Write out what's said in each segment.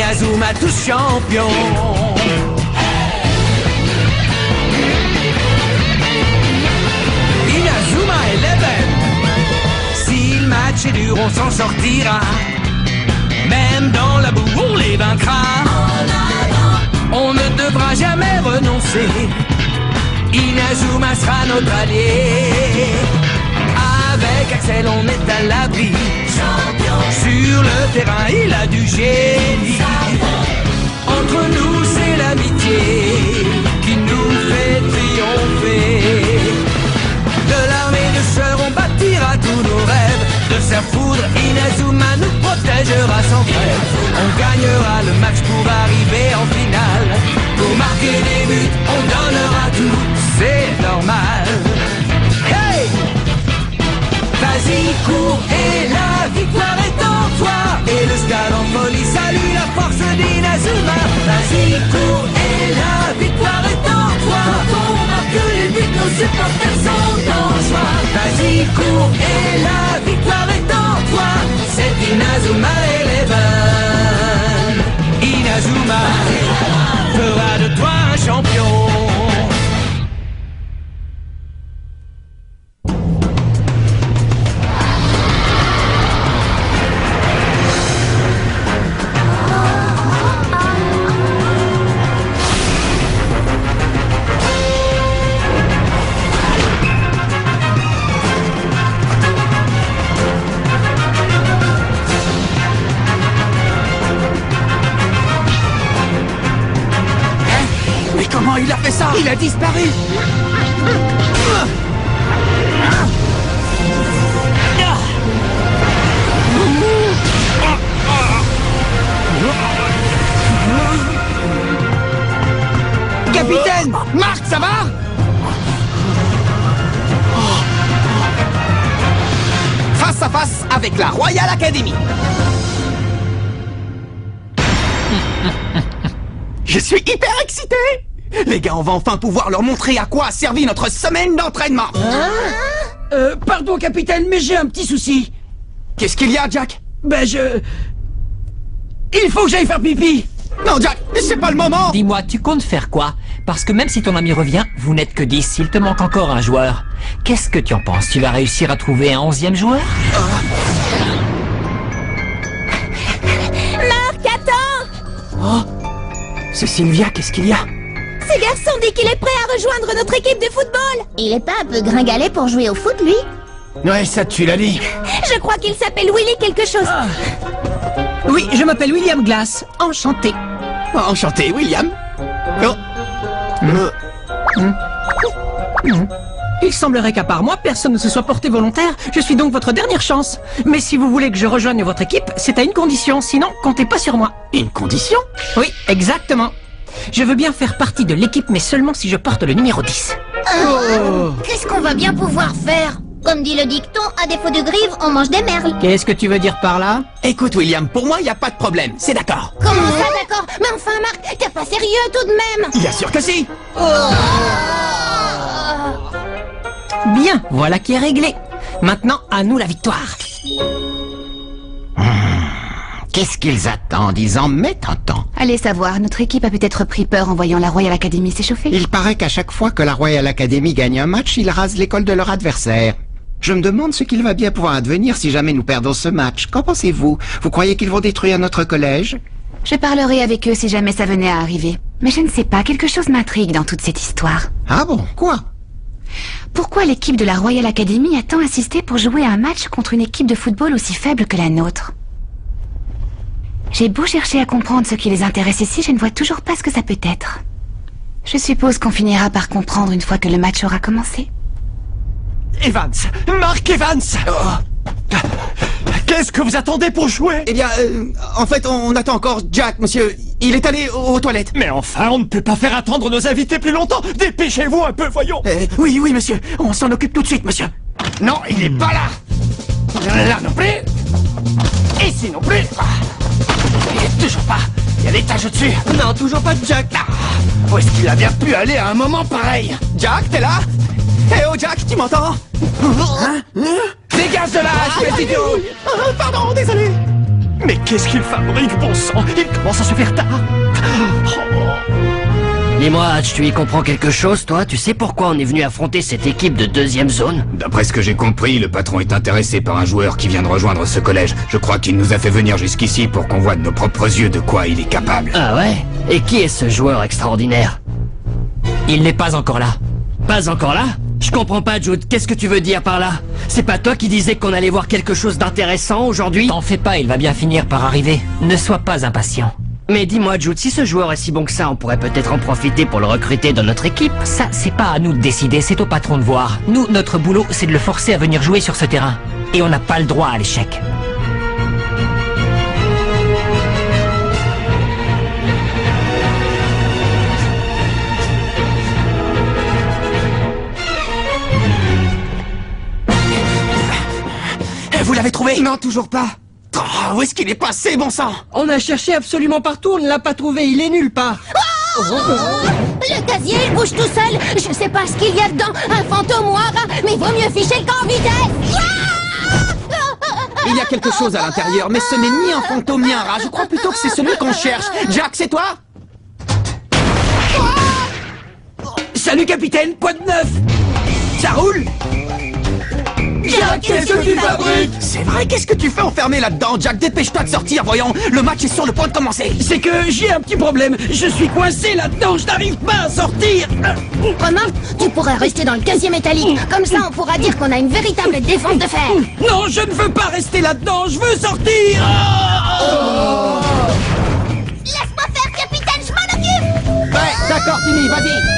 Inazuma tous champions. Inazuma Eleven. Si le match est dur, on s'en sortira. Même dans la boue, on les vaincra. On ne devra jamais renoncer. Inazuma sera notre allié. Avec Axel, on est à l'abri. Sur le terrain, il a du génie. Entre nous, c'est l'amitié qui nous fait triompher. De l'armée de sœurs, on bâtira tous nos rêves. De sa foudre, Inazuma nous protégera sans trêve. On gagnera le match pour arriver en finale. Pour marquer des buts, on donnera tout, c'est normal. Hey! Vas-y, cours et la victoire est en toi. Et le stade en folie salue la force d'Inazuma. Vas-y, cours et la victoire est en toi. Quand on marque les buts, nos supporters sont en joie. Vas-y, cours et la victoire est en toi. C'est Inazuma Eleven. Inazuma fera de toi un champion. Comment il a fait ça? Il a disparu. Capitaine! Marc, ça va? Face à face avec la Royal Academy. Je suis hyper excité! Les gars, on va enfin pouvoir leur montrer à quoi a servi notre semaine d'entraînement. Pardon, capitaine, mais j'ai un petit souci. Qu'est-ce qu'il y a, Jack? Il faut que j'aille faire pipi. Non, Jack, c'est pas le moment. Dis-moi, tu comptes faire quoi? Parce que même si ton ami revient, vous n'êtes que 10, il te manque encore un joueur. Qu'est-ce que tu en penses? Tu vas réussir à trouver un 11e joueur? Marc, attends! Oh, c'est Sylvia, qu'est-ce qu'il y a? Ce garçon dit qu'il est prêt à rejoindre notre équipe de football. Il est pas un peu gringalet pour jouer au foot, lui? Ouais, ça tu l'as dit. Je crois qu'il s'appelle Willy quelque chose. Oui, je m'appelle William Glass. Enchanté. Enchanté, William. Oh. Il semblerait qu'à part moi, personne ne se soit porté volontaire. Je suis donc votre dernière chance. Mais si vous voulez que je rejoigne votre équipe, c'est à une condition. Sinon, comptez pas sur moi. Une condition? Oui, exactement. Je veux bien faire partie de l'équipe, mais seulement si je porte le numéro 10. Qu'est-ce qu'on va bien pouvoir faire? Comme dit le dicton, à défaut de grives, on mange des merles. Qu'est-ce que tu veux dire par là? Écoute, William, pour moi, il n'y a pas de problème. C'est d'accord. Comment ça, d'accord? Mais enfin, Marc, t'es pas sérieux tout de même? Bien sûr que si. Bien, voilà qui est réglé. Maintenant, à nous la victoire. Qu'est-ce qu'ils attendent? Ils en mettent un temps. Allez savoir, notre équipe a peut-être pris peur en voyant la Royal Academy s'échauffer. Il paraît qu'à chaque fois que la Royal Academy gagne un match, ils rasent l'école de leur adversaire. Je me demande ce qu'il va bien pouvoir advenir si jamais nous perdons ce match. Qu'en pensez-vous? Vous croyez qu'ils vont détruire notre collège? Je parlerai avec eux si jamais ça venait à arriver. Mais je ne sais pas, quelque chose m'intrigue dans toute cette histoire. Ah bon? Quoi? Pourquoi l'équipe de la Royal Academy a tant insisté pour jouer un match contre une équipe de football aussi faible que la nôtre? J'ai beau chercher à comprendre ce qui les intéresse ici, je ne vois toujours pas ce que ça peut être. Je suppose qu'on finira par comprendre une fois que le match aura commencé. Evans, Mark Evans. Qu'est-ce que vous attendez pour jouer? Eh bien, en fait, on attend encore Jack, monsieur. Il est allé aux toilettes. Mais enfin, on ne peut pas faire attendre nos invités plus longtemps. Dépêchez-vous un peu, voyons. Oui, monsieur. On s'en occupe tout de suite, monsieur. Non, il n'est pas là. Là non plus. Ici non plus. Toujours pas. Il y a l'étage au-dessus. Non, toujours pas de Jack. Où est-ce qu'il a bien pu aller à un moment pareil? Jack, t'es là? Eh oh, Jack, tu m'entends? Hein? Dégage de là, espèce d'idiot! Pardon, désolé. Mais qu'est-ce qu'il fabrique, bon sang? Il commence à se faire tard. Dis-moi, Hatch, tu y comprends quelque chose, toi? Tu sais pourquoi on est venu affronter cette équipe de deuxième zone? D'après ce que j'ai compris, le patron est intéressé par un joueur qui vient de rejoindre ce collège. Je crois qu'il nous a fait venir jusqu'ici pour qu'on voie de nos propres yeux de quoi il est capable. Ah ouais? Et qui est ce joueur extraordinaire? Il n'est pas encore là. Pas encore là? Je comprends pas, Jude. Qu'est-ce que tu veux dire par là? C'est pas toi qui disais qu'on allait voir quelque chose d'intéressant aujourd'hui? T'en fais pas, il va bien finir par arriver. Ne sois pas impatient. Mais dis-moi, Jude, si ce joueur est si bon que ça, on pourrait peut-être en profiter pour le recruter dans notre équipe. Ça, c'est pas à nous de décider, c'est au patron de voir. Nous, notre boulot, c'est de le forcer à venir jouer sur ce terrain. Et on n'a pas le droit à l'échec. Vous l'avez trouvé? Non, toujours pas. Oh, où est-ce qu'il est passé, bon sang? On a cherché absolument partout, on ne l'a pas trouvé, il est nulle part. Le casier, il bouge tout seul. Je sais pas ce qu'il y a dedans, un fantôme ou un rat, mais vaut mieux ficher le camp en vitesse. Il y a quelque chose à l'intérieur, mais ce n'est ni un fantôme ni un rat. Je crois plutôt que c'est celui qu'on cherche. Jack, c'est toi? Salut, capitaine, quoi de neuf? Ça roule? Jack, qu'est-ce que tu fabriques? C'est vrai, qu'est-ce que tu fais enfermé là-dedans, Jack? Dépêche-toi de sortir, voyons. Le match est sur le point de commencer. C'est que j'ai un petit problème. Je suis coincé là-dedans, je n'arrive pas à sortir. Romain, tu pourrais rester dans le casier métallique. Comme ça, on pourra dire qu'on a une véritable défense de fer. Non, je ne veux pas rester là-dedans, je veux sortir. Laisse-moi faire, capitaine, je m'en occupe. Ouais, d'accord, Timmy, vas-y.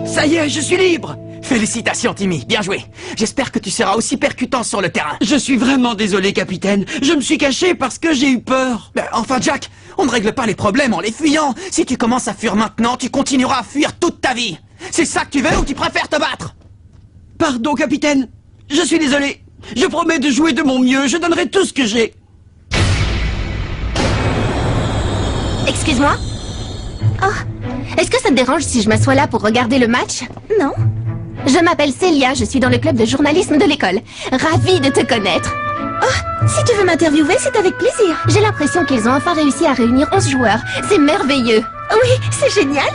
Ça y est, je suis libre. Félicitations, Timmy, bien joué. J'espère que tu seras aussi percutant sur le terrain. Je suis vraiment désolé, capitaine. Je me suis caché parce que j'ai eu peur. Enfin, Jack, on ne règle pas les problèmes en les fuyant. Si tu commences à fuir maintenant, tu continueras à fuir toute ta vie. C'est ça que tu veux ou tu préfères te battre? Pardon, capitaine. Je suis désolé. Je promets de jouer de mon mieux. Je donnerai tout ce que j'ai. Excuse-moi? Oh, est-ce que ça te dérange si je m'assois là pour regarder le match? Non. Je m'appelle Célia, je suis dans le club de journalisme de l'école. Ravie de te connaître. Oh, si tu veux m'interviewer, c'est avec plaisir. J'ai l'impression qu'ils ont enfin réussi à réunir 11 joueurs. C'est merveilleux. Oui, c'est génial.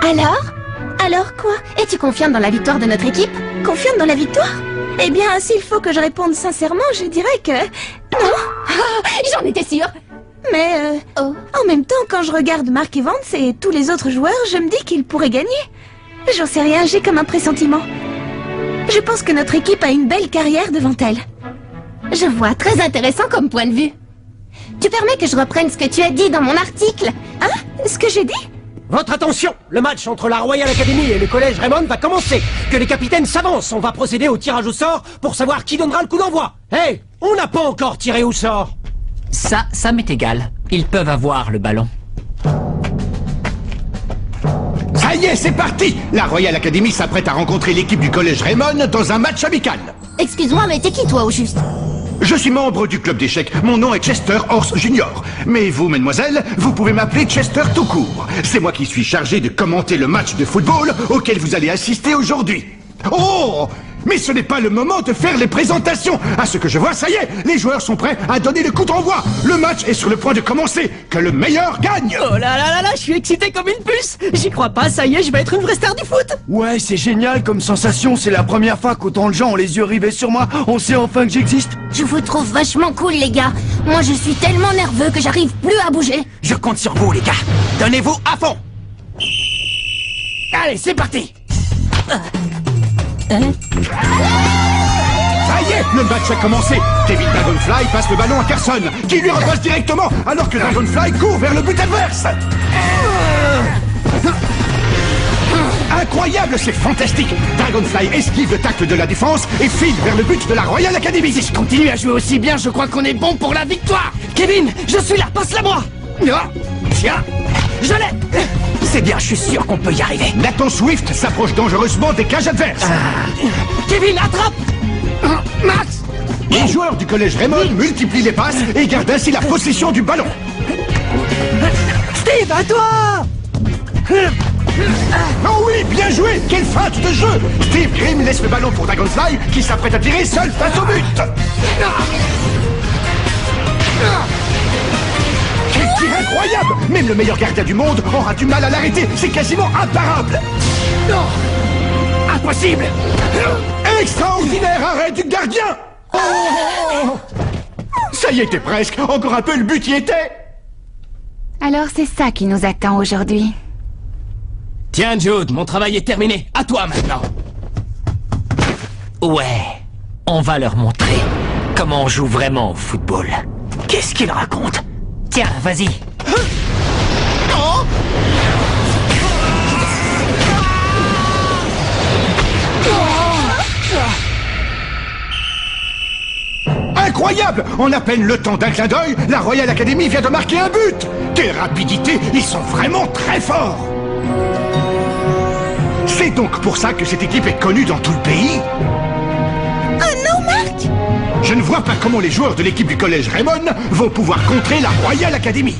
Alors? Alors quoi? Es-tu confiante dans la victoire de notre équipe? Confiante dans la victoire? Eh bien, s'il faut que je réponde sincèrement, je dirais que... Non. J'en étais sûre. Mais en même temps, quand je regarde Mark Evans et tous les autres joueurs, je me dis qu'ils pourraient gagner. J'en sais rien, j'ai comme un pressentiment. Je pense que notre équipe a une belle carrière devant elle. Je vois, très intéressant comme point de vue. Tu permets que je reprenne ce que tu as dit dans mon article? Hein? Ce que j'ai dit? Votre attention! Le match entre la Royal Academy et le collège Raymond va commencer. Que les capitaines s'avancent. On va procéder au tirage au sort pour savoir qui donnera le coup d'envoi. Hey! On n'a pas encore tiré au sort. Ça m'est égal. Ils peuvent avoir le ballon. Ça y est, c'est parti! La Royal Academy s'apprête à rencontrer l'équipe du collège Raymond dans un match amical. Excuse-moi, mais t'es qui toi au juste? Je suis membre du club d'échecs. Mon nom est Chester Horse Junior. Mais vous, mademoiselle, vous pouvez m'appeler Chester tout court. C'est moi qui suis chargé de commenter le match de football auquel vous allez assister aujourd'hui. Oh! Mais ce n'est pas le moment de faire les présentations. À ce que je vois, ça y est, les joueurs sont prêts à donner le coup d'envoi. Le match est sur le point de commencer. Que le meilleur gagne. Oh là là là là, je suis excité comme une puce. J'y crois pas, ça y est, je vais être une vraie star du foot. Ouais, c'est génial comme sensation. C'est la première fois qu'autant de gens ont les yeux rivés sur moi. On sait enfin que j'existe. Je vous trouve vachement cool, les gars. Moi, je suis tellement nerveux que j'arrive plus à bouger. Je compte sur vous, les gars. Donnez-vous à fond. Allez, c'est parti. Ça y est, le match a commencé. Kevin Dragonfly passe le ballon à Carson, qui lui repasse directement, alors que Dragonfly court vers le but adverse. Incroyable, c'est fantastique. Dragonfly esquive le tacle de la défense et file vers le but de la Royal Academy. Si je continue à jouer aussi bien, je crois qu'on est bon pour la victoire. Kevin, je suis là, passe-la moi. Tiens, je l'ai. C'est bien, je suis sûr qu'on peut y arriver. Nathan Swift s'approche dangereusement des cages adverses. Kevin, attrape. Max. Les joueurs du collège Raymond multiplient les passes et gardent ainsi la possession du ballon. Steve, à toi. Oh oui, bien joué! Quelle feinte de jeu! Steve Grimm laisse le ballon pour Dragonfly, qui s'apprête à tirer seul face au but! Quel tir incroyable! Même le meilleur gardien du monde aura du mal à l'arrêter! C'est quasiment imparable! Impossible! Extraordinaire arrêt du gardien! Oh! Ça y était presque! Encore un peu, le but y était! Alors c'est ça qui nous attend aujourd'hui. Tiens, Jude, mon travail est terminé. À toi maintenant. Ouais, on va leur montrer comment on joue vraiment au football. Qu'est-ce qu'ils racontent? Tiens, vas-y. Incroyable! En à peine le temps d'un clin d'œil, la Royal Academy vient de marquer un but! Quelle rapidité! Ils sont vraiment très forts! C'est donc pour ça que cette équipe est connue dans tout le pays? Oh non, Marc! Je ne vois pas comment les joueurs de l'équipe du collège Raymond vont pouvoir contrer la Royal Academy.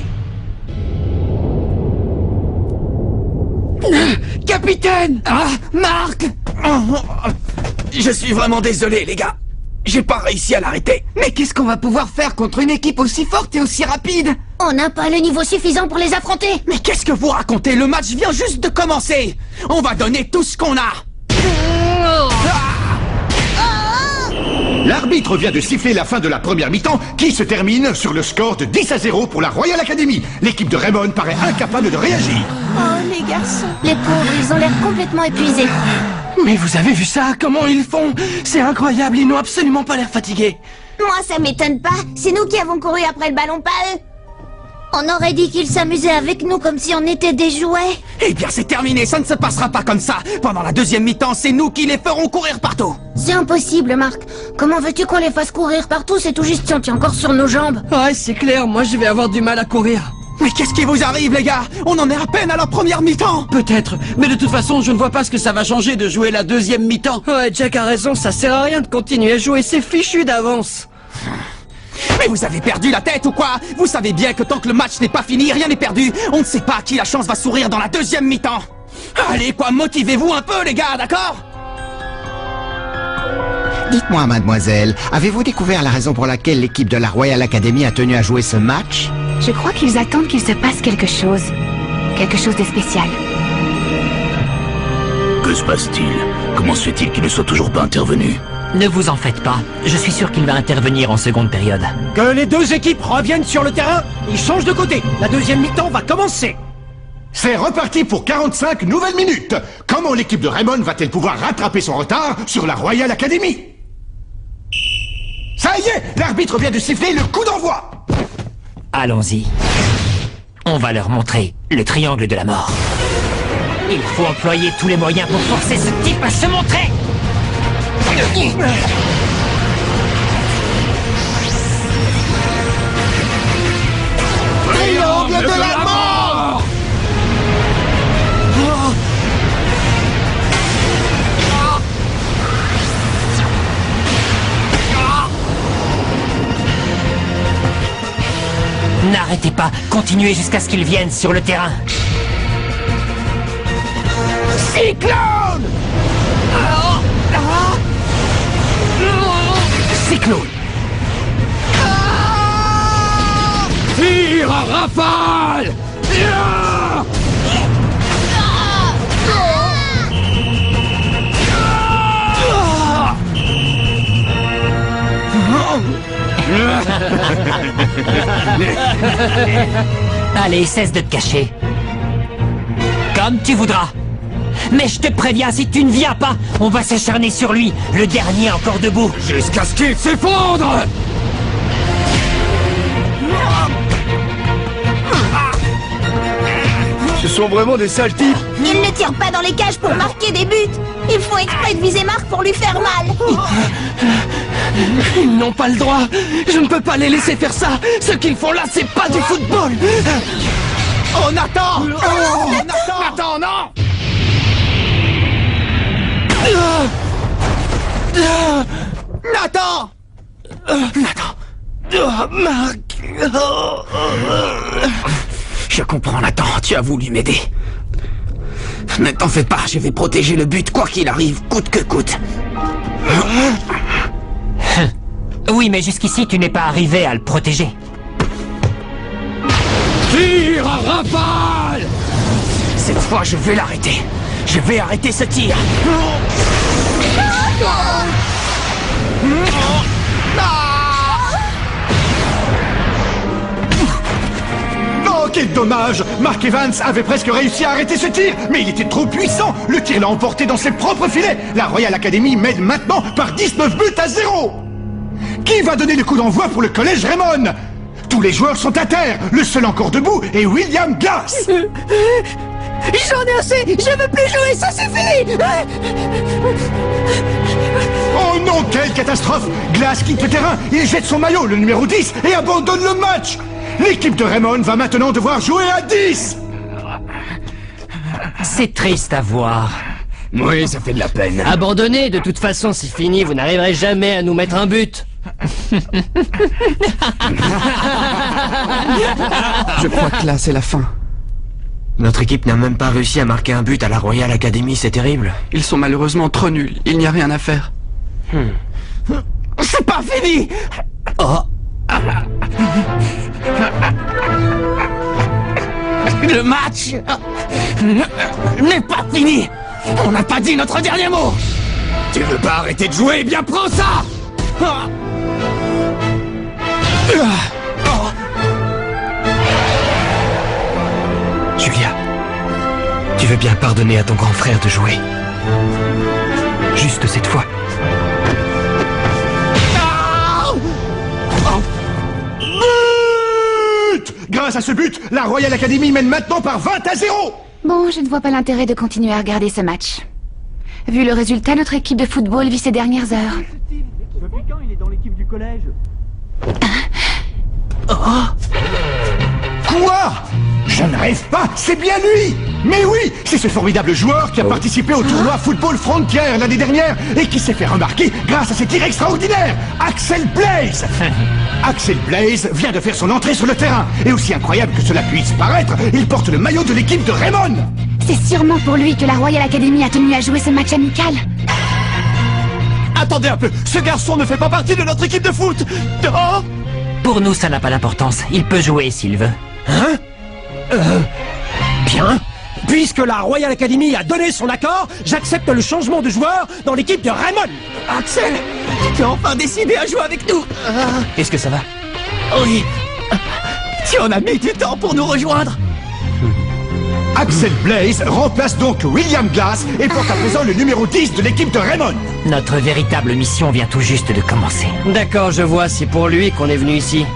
Capitaine! Ah, Marc! Je suis vraiment désolé, les gars. J'ai pas réussi à l'arrêter. Mais qu'est-ce qu'on va pouvoir faire contre une équipe aussi forte et aussi rapide? On n'a pas le niveau suffisant pour les affronter. Mais qu'est-ce que vous racontez? Le match vient juste de commencer. On va donner tout ce qu'on a. L'arbitre vient de siffler la fin de la première mi-temps qui se termine sur le score de 10-0 pour la Royal Academy. L'équipe de Raymond paraît incapable de réagir. Oh, les garçons. Les pauvres, ils ont l'air complètement épuisés. Mais vous avez vu ça? Comment ils font? C'est incroyable, ils n'ont absolument pas l'air fatigués. Moi, ça m'étonne pas. C'est nous qui avons couru après le ballon, pas eux. On aurait dit qu'ils s'amusaient avec nous comme si on était des jouets. Eh bien, c'est terminé, ça ne se passera pas comme ça. Pendant la deuxième mi-temps, c'est nous qui les ferons courir partout. C'est impossible, Marc. Comment veux-tu qu'on les fasse courir partout? C'est tout juste si on tient encore sur nos jambes. Ouais, c'est clair, moi je vais avoir du mal à courir. Mais qu'est-ce qui vous arrive, les gars? On en est à peine à la première mi-temps. Peut-être, mais de toute façon, je ne vois pas ce que ça va changer de jouer la deuxième mi-temps. Ouais, Jack a raison, ça sert à rien de continuer à jouer, c'est fichu d'avance. Mais vous avez perdu la tête ou quoi? Vous savez bien que tant que le match n'est pas fini, rien n'est perdu. On ne sait pas à qui la chance va sourire dans la deuxième mi-temps. Allez, quoi, motivez-vous un peu, les gars, d'accord? Dites-moi, mademoiselle, avez-vous découvert la raison pour laquelle l'équipe de la Royal Academy a tenu à jouer ce match? Je crois qu'ils attendent qu'il se passe quelque chose. Quelque chose de spécial. Que se passe-t-il? Comment se fait-il qu'il ne soit toujours pas intervenu? Ne vous en faites pas, je suis sûr qu'il va intervenir en seconde période. Que les deux équipes reviennent sur le terrain, ils changent de côté. La deuxième mi-temps va commencer. C'est reparti pour 45 nouvelles minutes. Comment l'équipe de Raymond va-t-elle pouvoir rattraper son retard sur la Royal Academy? Ça y est, l'arbitre vient de siffler le coup d'envoi. Allons-y. On va leur montrer le triangle de la mort. Il faut employer tous les moyens pour forcer ce type à se montrer. Triangle de la mort! N'arrêtez pas, continuez jusqu'à ce qu'ils viennent sur le terrain. Cyclone! Cyclone! Tire à rafale! Allez, cesse de te cacher. Comme tu voudras. Mais je te préviens, si tu ne viens pas, on va s'acharner sur lui, le dernier encore debout. Jusqu'à ce qu'il s'effondre! Ce sont vraiment des sales types. Ils ne tirent pas dans les cages pour marquer des buts. Ils font exprès de viser Marc pour lui faire mal. Ils n'ont pas le droit. Je ne peux pas les laisser faire ça. Ce qu'ils font là, c'est pas du football. Oh, Nathan! Oh, Nathan, non! Nathan! Nathan! Marc. Je comprends, Nathan. Tu as voulu m'aider. Ne t'en fais pas, je vais protéger le but quoi qu'il arrive, coûte que coûte. Oui, mais jusqu'ici, tu n'es pas arrivé à le protéger. Tire à rafale! Cette fois, je vais l'arrêter. Je vais arrêter ce tir. Oh, quel dommage! Mark Evans avait presque réussi à arrêter ce tir, mais il était trop puissant. Le tir l'a emporté dans ses propres filets. La Royal Academy mène maintenant par 19 buts à 0. Qui va donner le coup d'envoi pour le collège Raymond? Tous les joueurs sont à terre. Le seul encore debout est William Glass. J'en ai assez! Je veux plus jouer, ça suffit! Oh non, quelle catastrophe! Glass quitte le terrain, il jette son maillot, le numéro 10, et abandonne le match. L'équipe de Raymond va maintenant devoir jouer à 10. C'est triste à voir. Oui, ça fait de la peine. Abandonnez, de toute façon, c'est fini, vous n'arriverez jamais à nous mettre un but. Je crois que là, c'est la fin. Notre équipe n'a même pas réussi à marquer un but à la Royal Academy, c'est terrible. Ils sont malheureusement trop nuls, il n'y a rien à faire. C'est pas fini! Oh. Le match n'est pas fini! On n'a pas dit notre dernier mot! Tu veux pas arrêter de jouer? Eh bien prends ça! Julia, tu veux bien pardonner à ton grand frère de jouer? Juste cette fois. But! Grâce à ce but, la Royal Academy mène maintenant par 20 à 0. Bon, je ne vois pas l'intérêt de continuer à regarder ce match. Vu le résultat, notre équipe de football vit ses dernières heures. Depuis quand il est dans l'équipe du collège? Quoi? Je ne rêve pas, c'est bien lui! Mais oui, c'est ce formidable joueur qui a participé au tournoi Football Frontier l'année dernière et qui s'est fait remarquer grâce à ses tirs extraordinaires, Axel Blaze. Axel Blaze vient de faire son entrée sur le terrain, et aussi incroyable que cela puisse paraître, il porte le maillot de l'équipe de Raymond. C'est sûrement pour lui que la Royal Academy a tenu à jouer ce match amical. Attendez un peu, ce garçon ne fait pas partie de notre équipe de foot. Oh! Pour nous, ça n'a pas d'importance. Il peut jouer s'il veut. Hein? Bien. Puisque la Royal Academy a donné son accord, j'accepte le changement de joueur dans l'équipe de Raymond. Axel, tu t'es enfin décidé à jouer avec nous. Est-ce que ça va? Oui. Tu en as mis du temps pour nous rejoindre. Axel Blaze remplace donc William Glass et porte à présent le numéro 10 de l'équipe de Raymond. Notre véritable mission vient tout juste de commencer. D'accord, je vois, c'est pour lui qu'on est venu ici.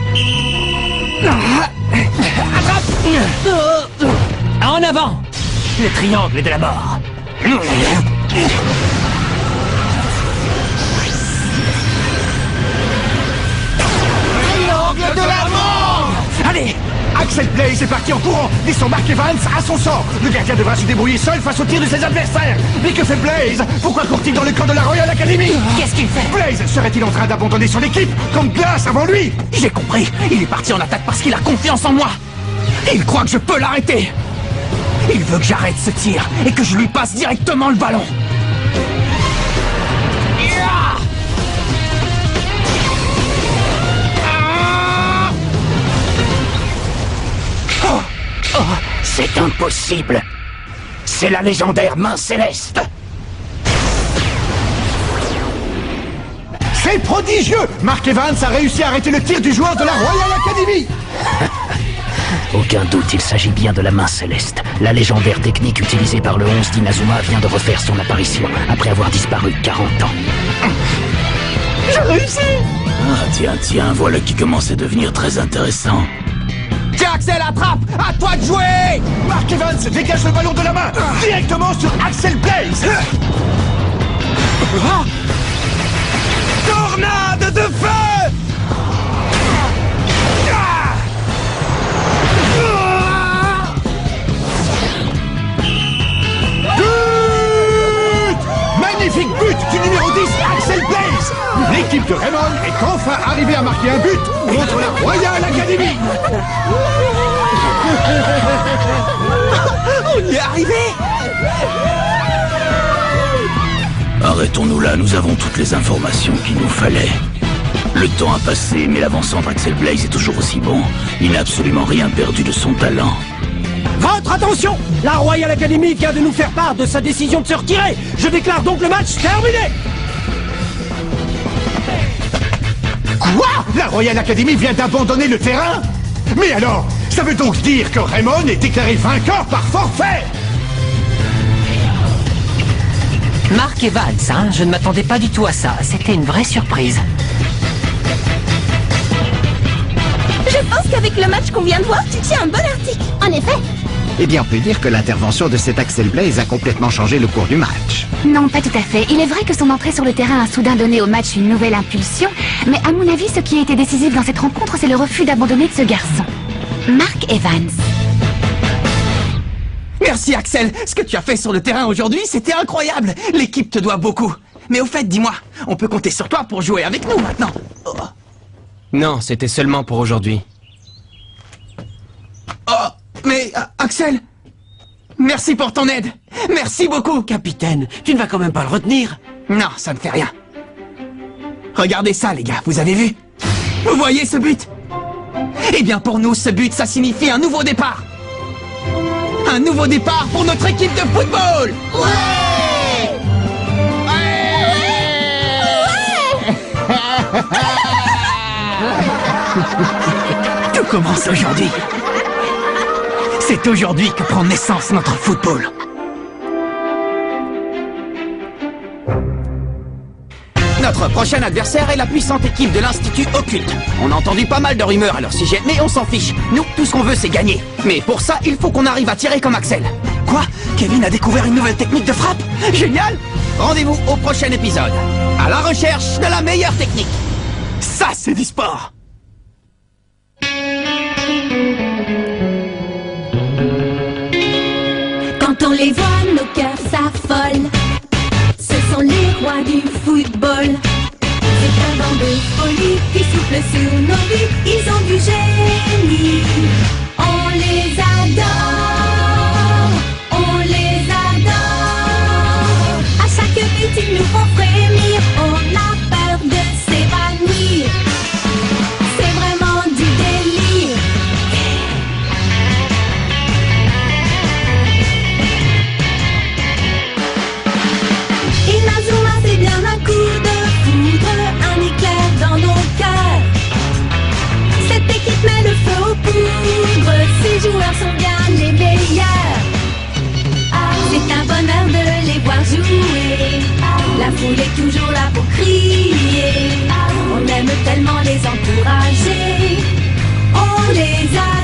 En avant! Le triangle de la mort. Triangle de la mort! Allez! Axel Blaze est parti en courant, laissant Mark Evans à son sort. Le gardien devra se débrouiller seul face au tir de ses adversaires. Mais que fait Blaze? Pourquoi court-il dans le camp de la Royal Academy? Qu'est-ce qu'il fait? Blaze serait-il en train d'abandonner son équipe comme Glass avant lui? J'ai compris, il est parti en attaque parce qu'il a confiance en moi. Il croit que je peux l'arrêter. Il veut que j'arrête ce tir et que je lui passe directement le ballon. Oh, c'est impossible. C'est la légendaire main céleste. C'est prodigieux! Mark Evans a réussi à arrêter le tir du joueur de la Royal Academy. Aucun doute, il s'agit bien de la main céleste. La légendaire technique utilisée par le 11 d'Inazuma vient de refaire son apparition après avoir disparu 40 ans. J'ai réussi! Ah tiens, voilà qui commence à devenir très intéressant. Tiens Axel, attrape! À toi de jouer! Mark Evans dégage le ballon de la main directement sur Axel Blaze. Tornade de feu! Magnifique but du numéro 10, Axel Blaze. L'équipe de Raymond est enfin arrivée à marquer un but contre la Royal Academy. On y est arrivé! Arrêtons-nous là, nous avons toutes les informations qu'il nous fallait. Le temps a passé, mais l'avant-centre Axel Blaze est toujours aussi bon. Il n'a absolument rien perdu de son talent. Votre attention! La Royal Academy vient de nous faire part de sa décision de se retirer. Je déclare donc le match terminé. Quoi? La Royal Academy vient d'abandonner le terrain? Mais alors, ça veut donc dire que Raymond est déclaré vainqueur par forfait? Mark Evans, hein? Je ne m'attendais pas du tout à ça. C'était une vraie surprise. Je pense qu'avec le match qu'on vient de voir, tu tiens un bon article. En effet. Eh bien, on peut dire que l'intervention de cet Axel Blaze a complètement changé le cours du match. Non, pas tout à fait. Il est vrai que son entrée sur le terrain a soudain donné au match une nouvelle impulsion, mais à mon avis, ce qui a été décisif dans cette rencontre, c'est le refus d'abandonner de ce garçon. Mark Evans. Merci Axel, ce que tu as fait sur le terrain aujourd'hui, c'était incroyable. L'équipe te doit beaucoup. Mais au fait, dis-moi, on peut compter sur toi pour jouer avec nous maintenant. Oh. Non, c'était seulement pour aujourd'hui. Oh, mais Axel, merci pour ton aide. Merci beaucoup. Capitaine, tu ne vas quand même pas le retenir? Non, ça ne fait rien. Regardez ça, les gars, vous avez vu? Vous voyez ce but? Eh bien, pour nous, ce but, ça signifie un nouveau départ. Un nouveau départ pour notre équipe de football. Ouais! Tout commence aujourd'hui. C'est aujourd'hui que prend naissance notre football. Notre prochain adversaire est la puissante équipe de l'Institut Occulte. On a entendu pas mal de rumeurs à leur sujet, mais on s'en fiche. Nous, tout ce qu'on veut, c'est gagner. Mais pour ça, il faut qu'on arrive à tirer comme Axel. Quoi? Kevin a découvert une nouvelle technique de frappe? Génial! Rendez-vous au prochain épisode. À la recherche de la meilleure technique. Ça, c'est du sport! Quand on les voit, nos cœurs s'affolent. Ce sont les rois du football. C'est un vent de folie qui souffle sur nos vies. Ils ont du génie. On les adore. On les adore. À chaque but, ils nous font frémir. On a peur de s'évanouir. C'est vraiment du délire. Inazuma, c'est bien un coup de foudre, un éclair dans nos cœurs. Cette équipe met le feu aux poudres, ces joueurs sont bien les meilleurs. C'est un bonheur de les voir jouer, la foule est toujours là pour crier. On aime tellement les encourager, on les a